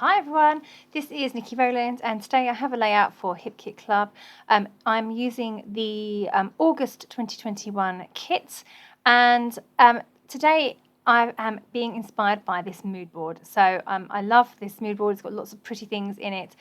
Hi everyone, this is Nikki Rowland and today I have a layout for Hip Kit Club. I'm using the August 2021 kit and today I am being inspired by this mood board. So I love this mood board, it's got lots of pretty things in it.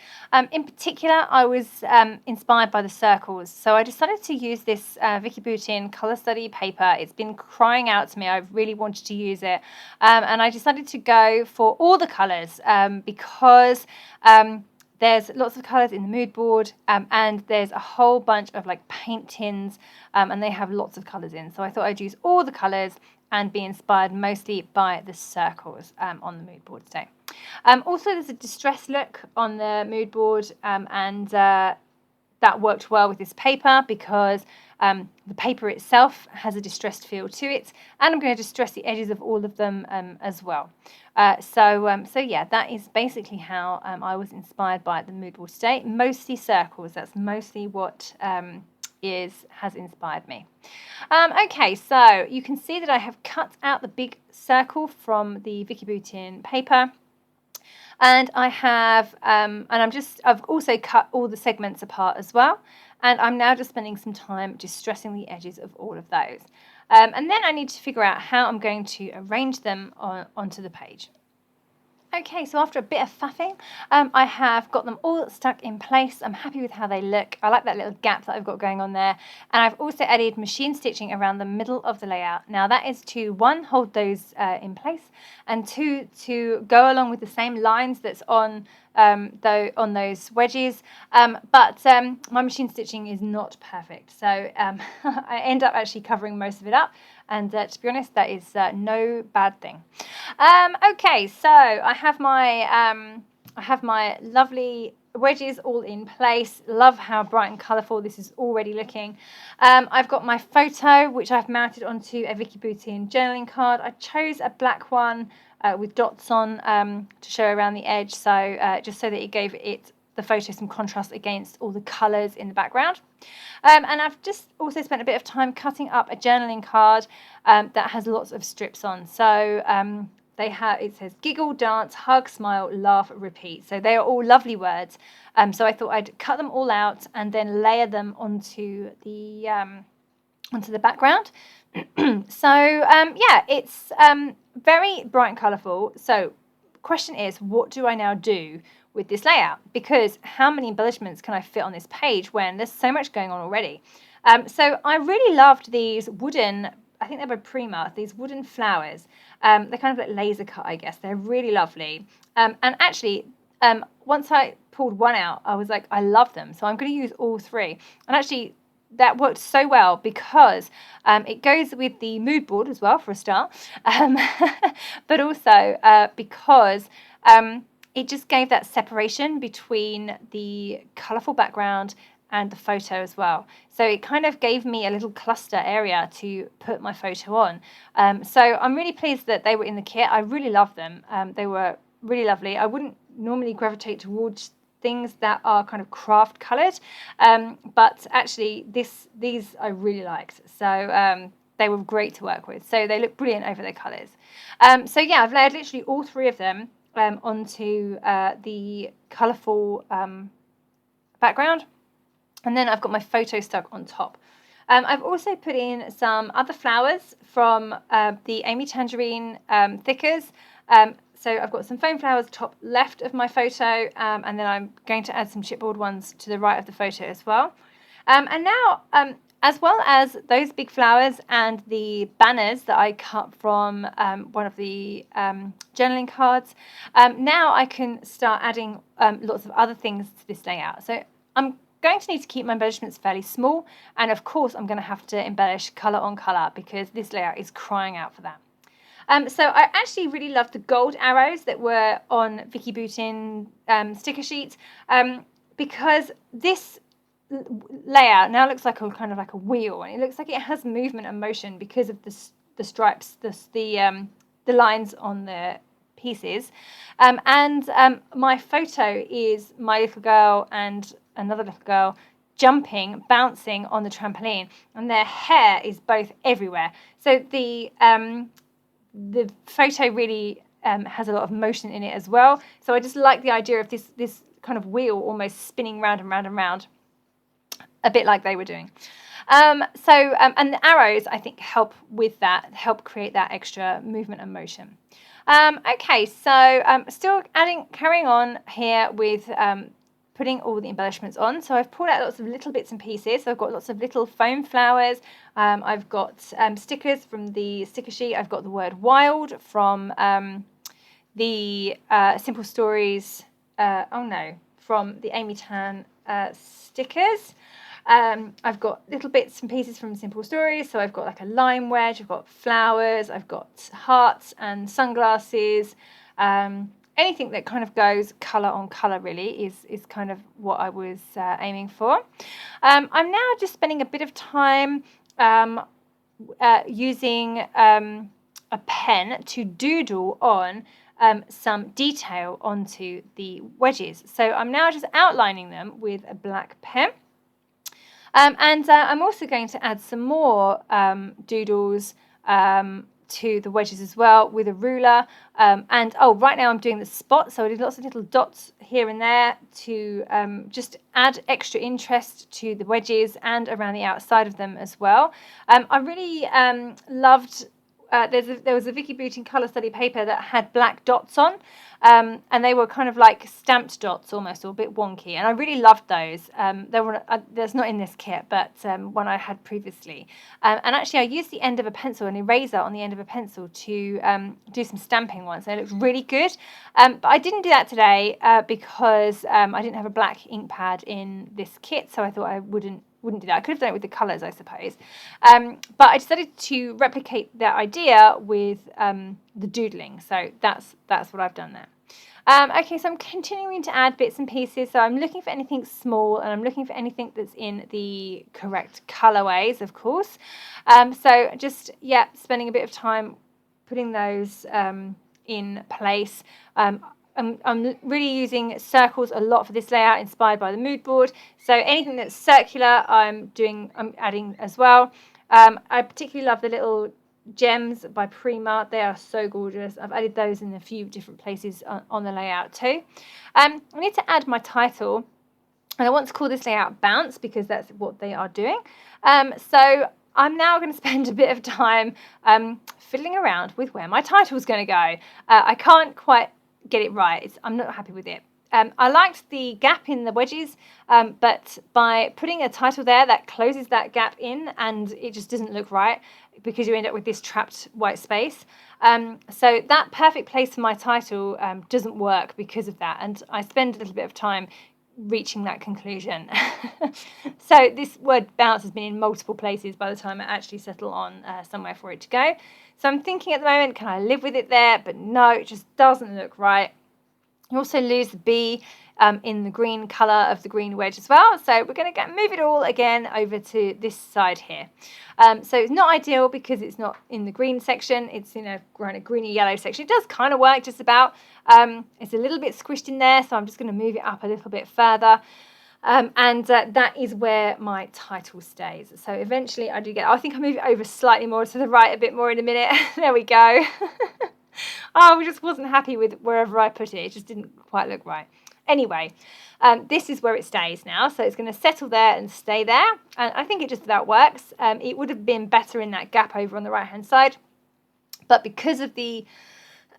In particular, I was inspired by the circles. So I decided to use this Vicki Boutin colour study paper. It's been crying out to me, I've really wanted to use it. And I decided to go for all the colours because there's lots of colours in the mood board and there's a whole bunch of like paint tins and they have lots of colours in. So I thought I'd use all the colours and be inspired mostly by the circles on the mood board today. Also, there's a distressed look on the mood board and that worked well with this paper because the paper itself has a distressed feel to it, and I'm going to distress the edges of all of them as well. So yeah, that is basically how I was inspired by the mood board today. Mostly circles. That's mostly what has inspired me. Okay, so you can see that I have cut out the big circle from the Vicki Boutin paper. And I have, I've also cut all the segments apart as well. And I'm now just spending some time distressing the edges of all of those. And then I need to figure out how I'm going to arrange them onto the page. Okay, so after a bit of faffing, I have got them all stuck in place. I'm happy with how they look. I like that little gap that I've got going on there. And I've also added machine stitching around the middle of the layout. Now that is to, one, hold those in place, and two, to go along with the same lines that's on those wedges. But my machine stitching is not perfect. So I end up actually covering most of it up. And to be honest, that is no bad thing. Okay, so I have my lovely wedges all in place. Love how bright and colourful this is already looking. I've got my photo, which I've mounted onto a Vicki Boutin journaling card. I chose a black one with dots on to show around the edge, so just so that it gave the photo some contrast against all the colours in the background. And I've just also spent a bit of time cutting up a journaling card that has lots of strips on. So it says giggle, dance, hug, smile, laugh, repeat. So they are all lovely words. So I thought I'd cut them all out and then layer them onto the background. So yeah, it's very bright and colourful. So question is, what do I now do with this layout? Because how many embellishments can I fit on this page when there's so much going on already? So I really loved these wooden, I think they were Prima, these wooden flowers. They're kind of like laser cut, I guess. They're really lovely. And actually, once I pulled one out, I was like, I love them. So I'm going to use all three. And actually, that worked so well because it goes with the mood board as well, for a start. But also because it just gave that separation between the colourful background and the photo as well. So it kind of gave me a little cluster area to put my photo on. So I'm really pleased that they were in the kit. I really love them. They were really lovely. I wouldn't normally gravitate towards things that are kind of craft coloured, but actually these I really liked. So they were great to work with. So they look brilliant over their colours. So yeah, I've layered literally all three of them onto the colourful background, and then I've got my photo stuck on top. I've also put in some other flowers from the Amy Tangerine thickers. So I've got some foam flowers top left of my photo, and then I'm going to add some chipboard ones to the right of the photo as well. And now, as well as those big flowers and the banners that I cut from one of the journaling cards, now I can start adding lots of other things to this layout. So I'm going to need to keep my embellishments fairly small, and of course I'm going to have to embellish colour on colour because this layout is crying out for that. So I actually really loved the gold arrows that were on Vicki Boutin sticker sheet because this layout now looks like kind of like a wheel, and it looks like it has movement and motion because of the stripes, the lines on the pieces. And my photo is my little girl and another little girl jumping, bouncing on the trampoline, and their hair is both everywhere. So the photo really has a lot of motion in it as well. So I just like the idea of this kind of wheel almost spinning round and round and round, a bit like they were doing. And the arrows, I think, help with that, help create that extra movement and motion. Okay, so still carrying on here with putting all the embellishments on. So I've pulled out lots of little bits and pieces. So I've got lots of little foam flowers. I've got stickers from the sticker sheet. I've got the word wild from the Simple Stories, from the Amy Tan stickers. I've got little bits and pieces from Simple Stories. So I've got like a lime wedge, I've got flowers, I've got hearts and sunglasses. Anything that kind of goes colour on colour really is kind of what I was aiming for. I'm now just spending a bit of time using a pen to doodle on some detail onto the wedges. So I'm now just outlining them with a black pen. I'm also going to add some more doodles to the wedges as well with a ruler. Right now I'm doing the spots, so I did lots of little dots here and there to just add extra interest to the wedges and around the outside of them as well. I really loved. There was a Vicki Boutin colour study paper that had black dots on, and they were kind of like stamped dots almost, or a bit wonky, and I really loved those. There's not in this kit, but one I had previously. And actually I used the end of a pencil, an eraser on the end of a pencil, to do some stamping once, and it looked really good. But I didn't do that today because I didn't have a black ink pad in this kit, so I thought I wouldn't do that. I could have done it with the colours, I suppose. But I decided to replicate that idea with the doodling. So that's what I've done there. Okay, so I'm continuing to add bits and pieces. So I'm looking for anything small, and I'm looking for anything that's in the correct colourways, of course. So just, spending a bit of time putting those in place. I'm really using circles a lot for this layout, inspired by the Moodboard. So anything that's circular, I'm adding as well. I particularly love the little gems by Prima. They are so gorgeous. I've added those in a few different places on the layout too. I need to add my title, and I want to call this layout Bounce because that's what they are doing. So I'm now going to spend a bit of time fiddling around with where my title is going to go. I can't quite get it right. I'm not happy with it. I liked the gap in the wedges, but by putting a title there, that closes that gap in, and it just doesn't look right because you end up with this trapped white space. So that perfect place for my title doesn't work because of that, and I spend a little bit of time reaching that conclusion. So this word bounce has been in multiple places by the time I actually settle on somewhere for it to go. So I'm thinking at the moment, can I live with it there? But no, it just doesn't look right. You also lose the B in the green colour of the green wedge as well. So we're going to move it all again over to this side here. So it's not ideal because it's not in the green section. It's in a greeny yellow section. It does kind of work just about. It's a little bit squished in there, so I'm just going to move it up a little bit further. That is where my title stays. So eventually I think I'll move it over slightly more to the right a bit more in a minute. There we go. I just wasn't happy with wherever I put it. It just didn't quite look right. Anyway, this is where it stays now. So it's going to settle there and stay there. And I think it just about works. It would have been better in that gap over on the right-hand side. But because of the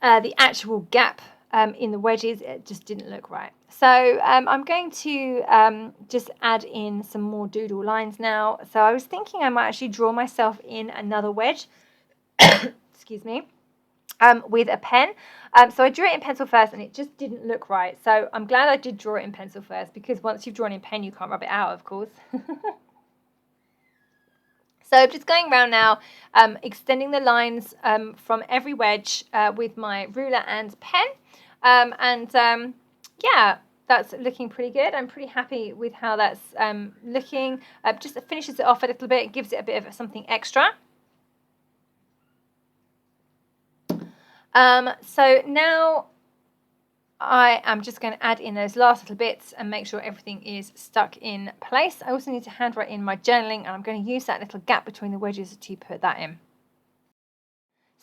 actual gap in the wedges, it just didn't look right. So I'm going to just add in some more doodle lines now. So I was thinking I might actually draw myself in another wedge. Excuse me. With a pen. So I drew it in pencil first and it just didn't look right. So I'm glad I did draw it in pencil first, because once you've drawn in pen you can't rub it out, of course. So I'm just going around now, extending the lines from every wedge with my ruler and pen. That's looking pretty good. I'm pretty happy with how that's looking. Just finishes it off a little bit, gives it a bit of something extra. So now I am just going to add in those last little bits and make sure everything is stuck in place. I also need to handwrite in my journaling, and I'm going to use that little gap between the wedges to put that in.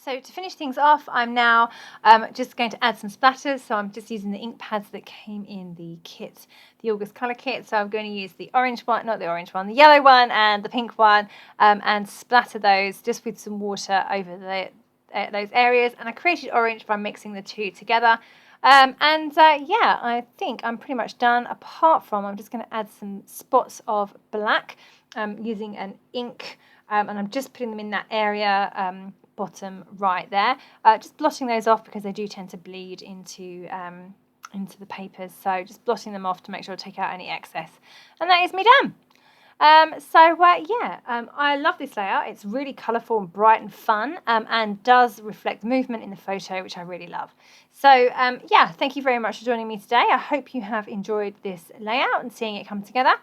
So to finish things off, I'm now just going to add some splatters. So I'm just using the ink pads that came in the kit, the August colour kit. So I'm going to use the orange one, not the orange one, the yellow one and the pink one, and splatter those just with some water over those areas. And I created orange by mixing the two together. Yeah, I think I'm pretty much done, apart from I'm just going to add some spots of black using an ink, and I'm just putting them in that area, bottom right there, just blotting those off because they do tend to bleed into the papers, so just blotting them off to make sure to take out any excess, and that is me done. I love this layout. It's really colourful and bright and fun, and does reflect movement in the photo, which I really love. So yeah, thank you very much for joining me today. I hope you have enjoyed this layout and seeing it come together.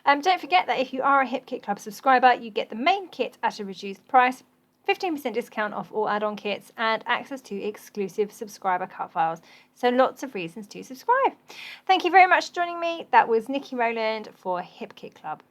Don't forget that if you are a Hip Kit Club subscriber, you get the main kit at a reduced price, 15% discount off all add-on kits, and access to exclusive subscriber cut files. So lots of reasons to subscribe. Thank you very much for joining me. That was Nikki Rowland for Hip Kit Club.